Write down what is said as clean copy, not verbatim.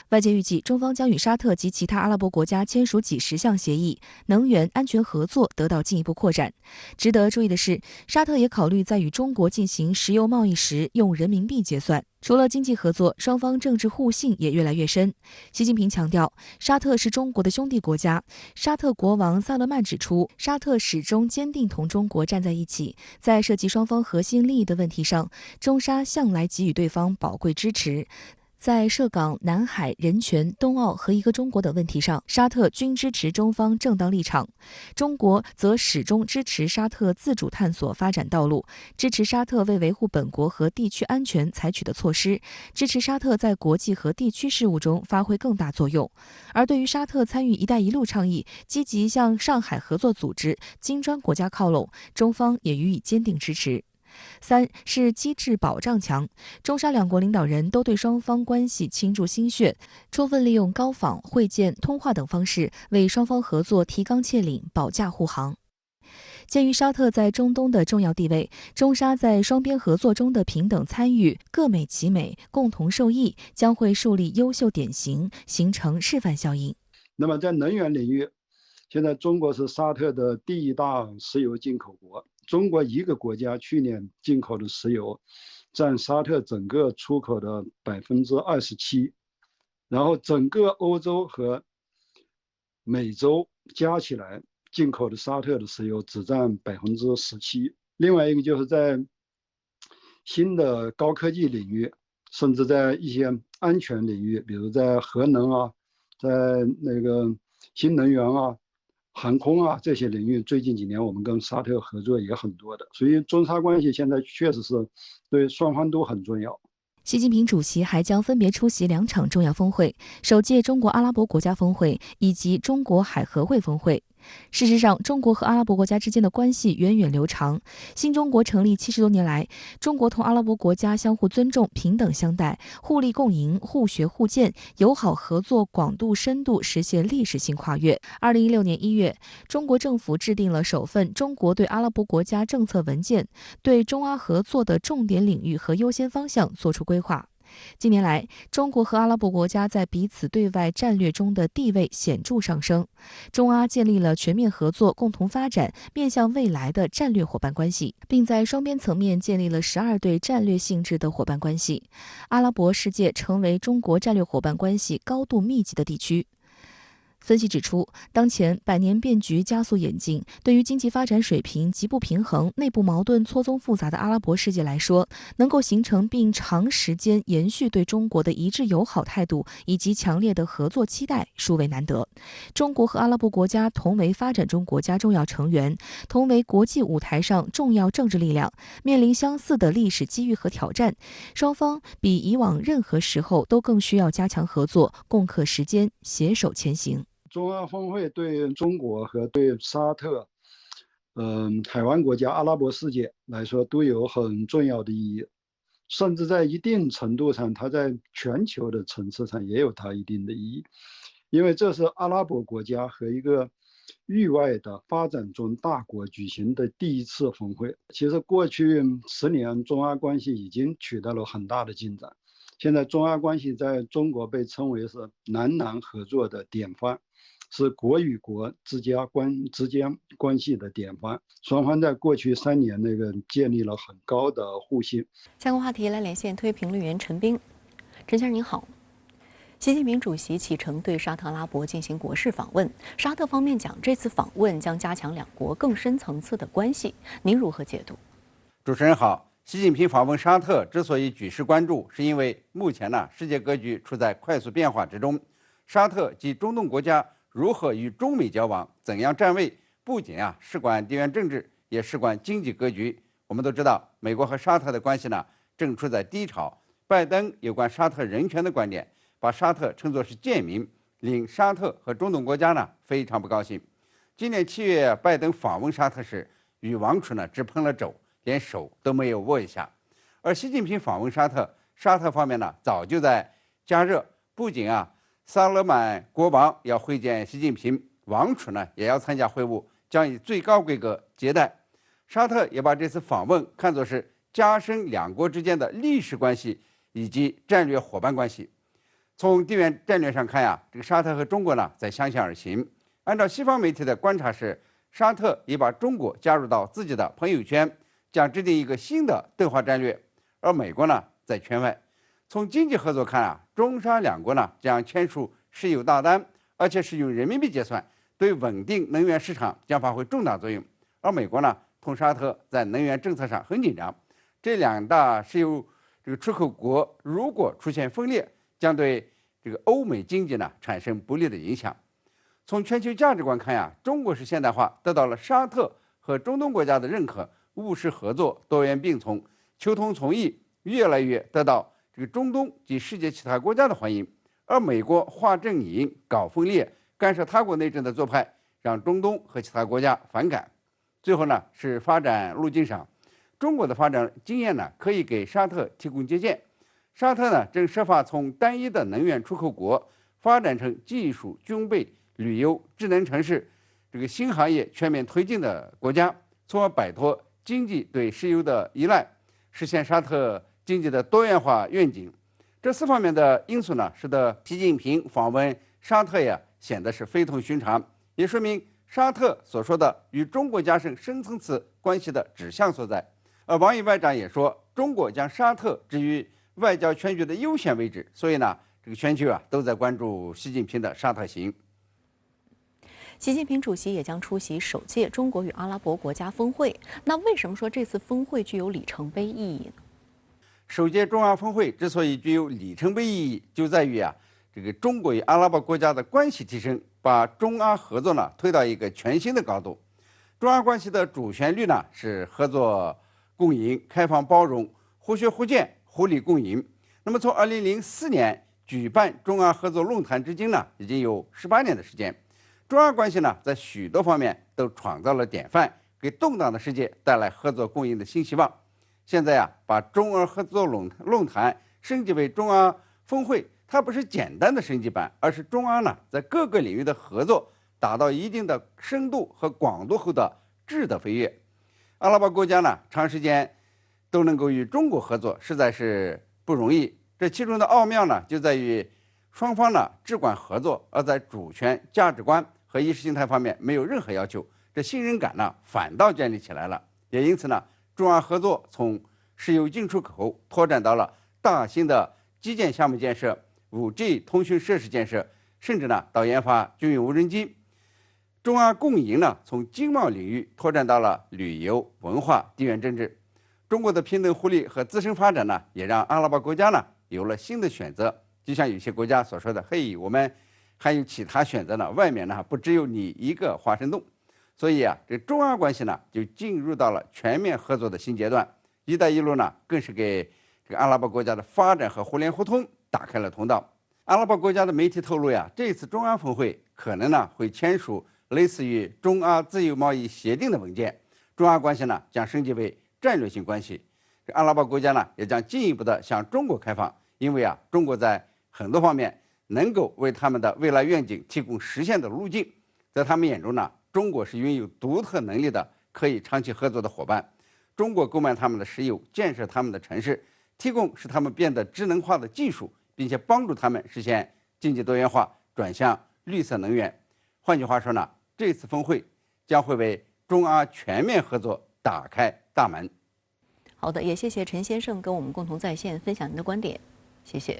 外界预计，中方将与沙特及其他阿拉伯国家签署几十项协议，能源安全合作得到进一步扩展。值得注意的是，沙特也考虑在与中国进行石油贸易时用人民币结算。除了经济合作，双方政治互信也越来越深。习近平强调，沙特是中国的兄弟国家。沙特国王萨勒曼指出，沙特始终坚定同中国站在一起，在涉及双方核心利益的问题上，中沙向来给予对方宝贵支持。在涉港、南海、人权、冬奥和一个中国等问题上，沙特均支持中方正当立场。中国则始终支持沙特自主探索发展道路，支持沙特为维护本国和地区安全采取的措施，支持沙特在国际和地区事务中发挥更大作用。而对于沙特参与“一带一路”倡议，积极向上海合作组织、金砖国家靠拢，中方也予以坚定支持。3是机制保障强，中沙两国领导人都对双方关系倾注心血，充分利用高访、会见、通话等方式，为双方合作提纲挈领、保驾护航。鉴于沙特在中东的重要地位，中沙在双边合作中的平等参与，各美其美，共同受益，将会树立优秀典型，形成示范效应。那么在能源领域，现在中国是沙特的第一大石油进口国。中国一个国家去年进口的石油占沙特整个出口的27%，然后整个欧洲和美洲加起来进口的沙特的石油只占17%。另外一个就是在新的高科技领域，甚至在一些安全领域，比如在核能啊，在那个新能源啊、航空啊这些领域，最近几年我们跟沙特合作也很多的，所以中沙关系现在确实是对双方都很重要。习近平主席还将分别出席2场重要峰会，首届中国阿拉伯国家峰会以及中国海合会峰会。事实上，中国和阿拉伯国家之间的关系源远流长。新中国成立70多年来，中国同阿拉伯国家相互尊重、平等相待，互利共赢、互学互鉴，友好合作广度深度实现历史性跨越。2016年1月，中国政府制定了首份《中国对阿拉伯国家政策文件》，对中阿合作的重点领域和优先方向作出规划。近年来，中国和阿拉伯国家在彼此对外战略中的地位显著上升，中阿建立了全面合作、共同发展、面向未来的战略伙伴关系，并在双边层面建立了12对战略性质的伙伴关系。阿拉伯世界成为中国战略伙伴关系高度密集的地区。分析指出，当前百年变局加速演进，对于经济发展水平极不平衡、内部矛盾错综复杂的阿拉伯世界来说，能够形成并长时间延续对中国的一致友好态度以及强烈的合作期待，殊为难得。中国和阿拉伯国家同为发展中国家重要成员，同为国际舞台上重要政治力量，面临相似的历史机遇和挑战，双方比以往任何时候都更需要加强合作，共克时艰，携手前行。中阿峰会对中国和对沙特、海湾国家、阿拉伯世界来说都有很重要的意义，甚至在一定程度上，它在全球的层次上也有它一定的意义，因为这是阿拉伯国家和一个域外的发展中大国举行的第一次峰会。其实过去10年，中阿关系已经取得了很大的进展，现在中阿关系在中国被称为是南南合作的典范。是国与国之间关系的典范，双方在过去3年建立了很高的互信。相关话题来连线特约评论员陈斌。陈先生您好，习近平主席启程对沙特阿拉伯进行国事访问，沙特方面讲这次访问将加强两国更深层次的关系，您如何解读？主持人好，习近平访问沙特之所以举世关注，是因为目前世界格局处在快速变化之中，沙特及中东国家如何与中美交往，怎样站位，不仅事关地缘政治，也事关经济格局。我们都知道，美国和沙特的关系正处在低潮。拜登有关沙特人权的观点，把沙特称作是贱民，令沙特和中东国家非常不高兴。今年7月，拜登访问沙特时，与王储直碰了肘，连手都没有握一下。而习近平访问沙特，沙特方面早就在加热，不仅萨勒曼国王要会见习近平，王储也要参加会晤，将以最高规格接待。沙特也把这次访问看作是加深两国之间的历史关系以及战略伙伴关系。从地缘战略上看呀，这个沙特和中国呢在相向而行。按照西方媒体的观察是，沙特已把中国加入到自己的朋友圈，将制定一个新的对华战略，而美国呢在圈外。从经济合作看啊，中沙两国呢将签署石油大单，而且是用人民币结算，对稳定能源市场将发挥重大作用。而美国呢同沙特在能源政策上很紧张，这两大石油出口国如果出现分裂，将对这个欧美经济呢产生不利的影响。从全球价值观看呀，中国式现代化得到了沙特和中东国家的认可，务实合作、多元并从、求同存异，越来越得到这个中东及世界其他国家的欢迎。而美国划阵营、搞分裂、干涉他国内政的做派，让中东和其他国家反感。最后呢，是发展路径上，中国的发展经验呢，可以给沙特提供借鉴。沙特呢，正设法从单一的能源出口国发展成技术、军备、旅游、智能城市这个新行业全面推进的国家，从而摆脱经济对石油的依赖，实现沙特经济的多元化愿景。这4方面的因素呢，使得习近平访问沙特呀，显得是非同寻常，也说明沙特所说的与中国加深深层次关系的指向所在。而王毅外长也说，中国将沙特置于外交全局的优先位置，所以呢，这个全球啊都在关注习近平的沙特行。习近平主席也将出席首届中国与阿拉伯国家峰会。那为什么说这次峰会具有里程碑意义呢？首届中阿峰会之所以具有里程碑意义，就在于这个中国与阿拉伯国家的关系提升，把中阿合作呢推到一个全新的高度。中阿关系的主旋律呢是合作共赢、开放包容、互学互鉴、互利共赢。那么从2004年举办中阿合作论坛至今呢，已经有18年的时间。中阿关系呢，在许多方面都创造了典范，给动荡的世界带来合作共赢的新希望。现在把中阿合作论坛升级为中阿峰会，它不是简单的升级版，而是中阿呢在各个领域的合作达到一定的深度和广度后的质的飞跃。阿拉伯国家呢，长时间都能够与中国合作，实在是不容易。这其中的奥妙呢，就在于双方呢只管合作，而在主权、价值观和意识形态方面没有任何要求，这信任感呢反倒建立起来了。也因此呢，中阿合作从石油进出口拓展到了大型的基建项目建设、5G 通讯设施建设，甚至呢到研发军用无人机。中阿共赢呢，从经贸领域拓展到了旅游、文化、地缘政治。中国的平等互利和自身发展呢，也让阿拉伯国家呢有了新的选择。就像有些国家所说的：“嘿，我们还有其他选择呢，外面呢不只有你一个花生洞。”所以这中阿关系呢就进入到了全面合作的新阶段。“一带一路”呢更是给这个阿拉伯国家的发展和互联互通打开了通道。阿拉伯国家的媒体透露这次中阿峰会可能呢会签署类似于中阿自由贸易协定的文件，中阿关系呢将升级为战略性关系。这阿拉伯国家呢也将进一步的向中国开放，因为中国在很多方面能够为他们的未来愿景提供实现的路径。在他们眼中呢，中国是拥有独特能力的可以长期合作的伙伴。中国购买他们的石油，建设他们的城市，提供使他们变得智能化的技术，并且帮助他们实现经济多元化，转向绿色能源。换句话说呢，这次峰会将会为中阿全面合作打开大门。好的，也谢谢陈先生跟我们共同在线分享您的观点，谢谢。